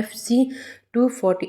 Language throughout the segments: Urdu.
FC 240।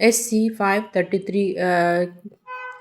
SC 533।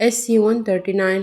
SC 139।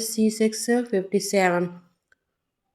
SC 657।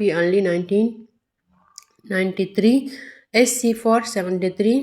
PLD 1993 SC 473।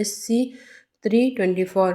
SC 324।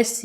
SC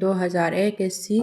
2001 SC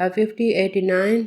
5089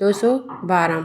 212।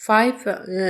5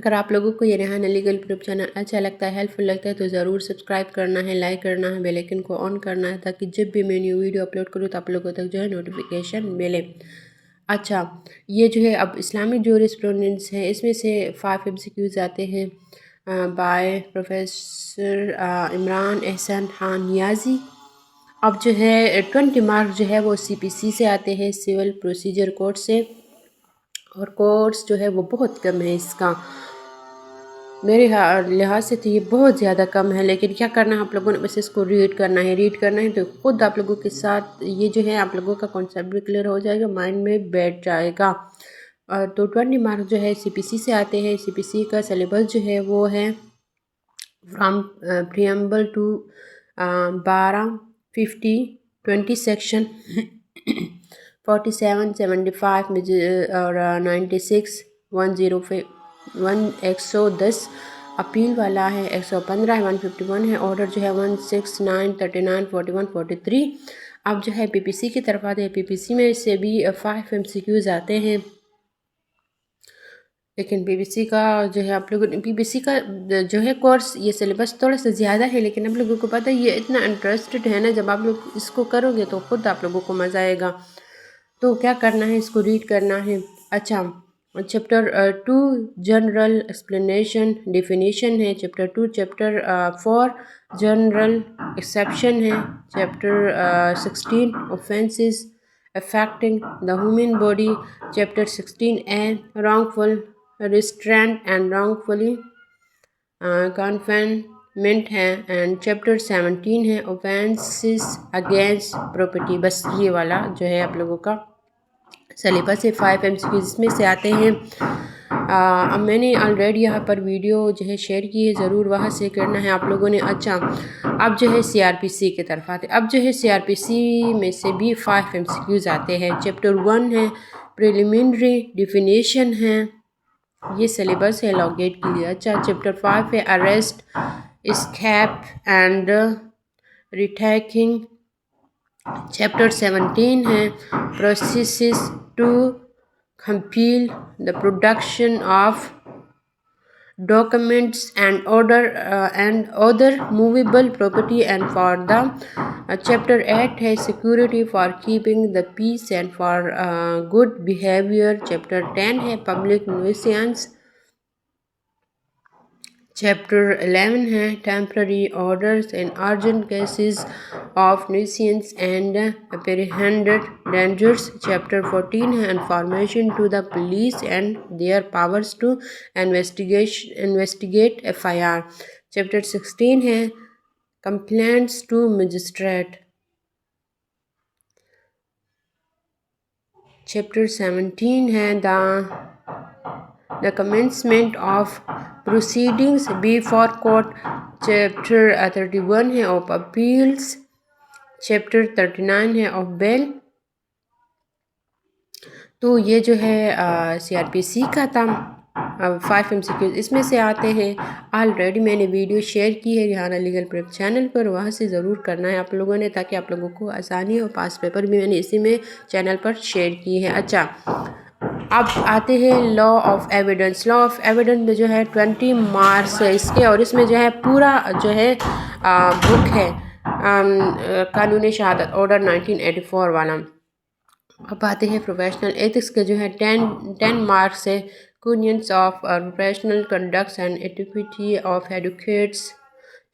اگر آپ لوگوں کو یہ ریحانہ لیگل پریپ چینل اچھا لگتا ہے، ہیلپ فل لگتا ہے تو ضرور سبسکرائب کرنا ہے، لائک کرنا ہے، بیل آئکن کو آن کرنا ہے تاکہ جب بھی میں نیو ویڈیو اپلوڈ کروں تو آپ لوگوں تک جو ہے نوٹیفیکیشن ملے۔ اچھا، یہ جو ہے اب اسلامک جورسپروڈنس ہے، اس میں سے 5 MCQs آتے ہیں بائے پروفیسر عمران احسان خان نیازی۔ اب جو ہے 20 مارک جو ہے وہ CPC سے آتے ہیں، سول پروسیجر کوڈ سے، اور کورس جو ہے وہ بہت کم ہے اس کا، میرے لحاظ سے تو یہ بہت زیادہ کم ہے، لیکن کیا کرنا ہے آپ لوگوں نے بس اس کو ریڈ کرنا ہے تو خود آپ لوگوں کے ساتھ یہ جو ہے آپ لوگوں کا کانسیپٹ بھی کلیئر ہو جائے گا، مائنڈ میں بیٹھ جائے گا۔ تو 20 مارک جو ہے CPC سے آتے ہیں۔ CPC کا سلیبس جو ہے وہ ہے فرام پریمبل ٹو 12 50 20 سیکشن 47 75 اور 96 110 اپیل والا ہے، 115 ہے، 151 ہے، آرڈر جو ہے 169 39 41 43۔ اب جو ہے PPC کی طرف آتے ہیں، PPC میں سے بھی 5 MCQs آتے ہیں، لیکن PPC کا جو ہے آپ لوگوں PPC کا جو ہے کورس یہ سلیبس تھوڑا سا زیادہ ہے، لیکن آپ لوگوں کو پتہ ہے یہ اتنا انٹرسٹڈ ہے نا، جب آپ لوگ اس کو کرو گے تو خود آپ لوگوں کو مزہ آئے گا۔ تو کیا کرنا ہے، اس کو ریڈ کرنا ہے۔ اچھا، چیپٹر 2 جنرل ایکسپلینیشن ڈیفینیشن ہے، چیپٹر 2 چیپٹر 4 جنرل ایکسیپشن ہے، chapter 16 offenses affecting the human body، chapter 16A wrongful restraint and wrongfully confinement ہے، اینڈ چیپٹر 17 ہے offenses against property۔ بس یہ والا جو ہے آپ لوگوں کا سلیبس ہے، 5 MCQs اس میں سے آتے ہیں۔ میں نے آلریڈی یہاں پر ویڈیو جو ہے شیئر کی ہے، ضرور وہاں سے کرنا ہے آپ لوگوں نے۔ اچھا، اب جو ہے CRPC کی طرف آتے ہیں، اب جو ہے CRPC میں سے بھی 5 MCQs آتے ہیں۔ چیپٹر 1 ہے پریلیمنری ڈیفینیشن ہے، یہ سلیبس ہے لا گیٹ کے لیے۔ اچھا، چیپٹر 5 ہے arrest escape and retaking, chapter 17 ہے processes to compel the production of documents and other movable property، and for the chapter 8 ہے security for keeping the peace and for good behavior، chapter 10 ہے public nuisance، چیپٹر 11 ہے temporary orders in urgent cases of nuisance and apprehended dangers، chapter 14 ہے information to the police and their powers to investigate FIR، chapter 16 ہے complaints to magistrate، چیپٹر 17 ہے the commencement of proceedings before court، chapter 31 ہے of appeals، چیپٹر 39 ہے of bail۔ تو یہ جو ہے CRPC کا تھا، 5 MCQs اس میں سے آتے ہیں۔ آلریڈی میں نے ویڈیو شیئر کی ہے ریحانہ لیگل پریپ چینل پر، وہاں سے ضرور کرنا ہے آپ لوگوں نے تاکہ آپ لوگوں کو آسانی ہو۔ پاس پیپر بھی میں نے اسی میں چینل پر شیئر کی ہے۔ اچھا، اب آتے ہیں law of evidence. Law of evidence میں جو ہے 20 مارکس ہے اس کے، اور اس میں جو ہے پورا جو ہے بک ہے قانون شہادت آرڈر 1984 والا۔ اب آتے ہیں پروفیشنل ایتھکس کے جو ہے 10 مارکس ہے canons of professional conducts and etiquette of advocates,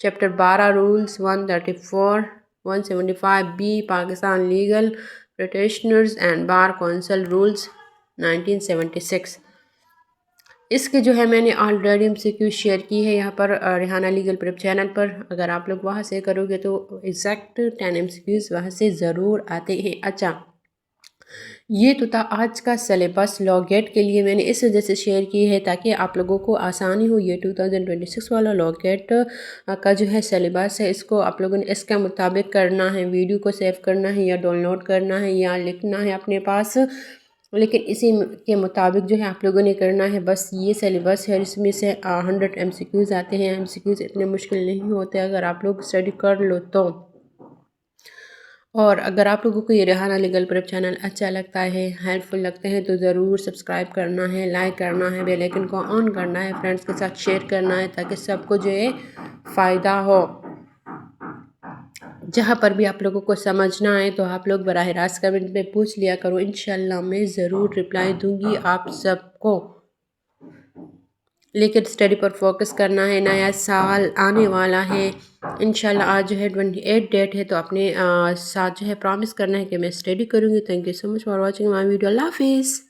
chapter 12 rules 134 175B Pakistan legal practitioners and bar council rules 1976۔ اس کے جو ہے میں نے آلریڈی MCQ شیئر کی ہے یہاں پر ریحانہ لیگل پریپ چینل پر، اگر آپ لوگ وہاں سے کرو گے تو ایگزیکٹ 10 MCQs وہاں سے ضرور آتے ہیں۔ اچھا، یہ تو تھا آج کا سلیبس لا گیٹ کے لیے، میں نے اس وجہ سے شیئر کی ہے تاکہ آپ لوگوں کو آسانی ہو۔ یہ 2026 والا لا گیٹ کا جو ہے سلیبس ہے، اس کو آپ لوگوں نے اس کے مطابق کرنا ہے، ویڈیو کو سیو کرنا ہے یا ڈاؤن لوڈ کرنا ہے یا لکھنا ہے اپنے پاس، لیکن اسی کے مطابق جو ہے آپ لوگوں نے کرنا ہے۔ بس یہ سلیبس ہے، اس میں سے 100 MCQs آتے ہیں۔ MCQs اتنے مشکل نہیں ہوتے اگر آپ لوگ اسٹڈی کر لو تو۔ اور اگر آپ لوگوں کو یہ ریحانہ لیگل پریپ چینل اچھا لگتا ہے، ہیلپ فل لگتے ہیں تو ضرور سبسکرائب کرنا ہے، لائک کرنا ہے، بیل آئیکن کو آن کرنا ہے، فرینڈس کے ساتھ شیئر کرنا ہے تاکہ سب کو جو ہے فائدہ ہو۔ جہاں پر بھی آپ لوگوں کو سمجھنا ہے تو آپ لوگ براہ راست کمنٹ میں پوچھ لیا کرو، انشاءاللہ میں ضرور رپلائی دوں گی آپ سب کو۔ لیکن اسٹڈی پر فوکس کرنا ہے، نیا سال آنے والا ہے انشاءاللہ۔ آج جو ہے 28 ڈیٹ ہے تو اپنے ساتھ جو ہے پرامس کرنا ہے کہ میں اسٹڈی کروں گی۔ Thank you so much for watching my video. اللہ حافظ۔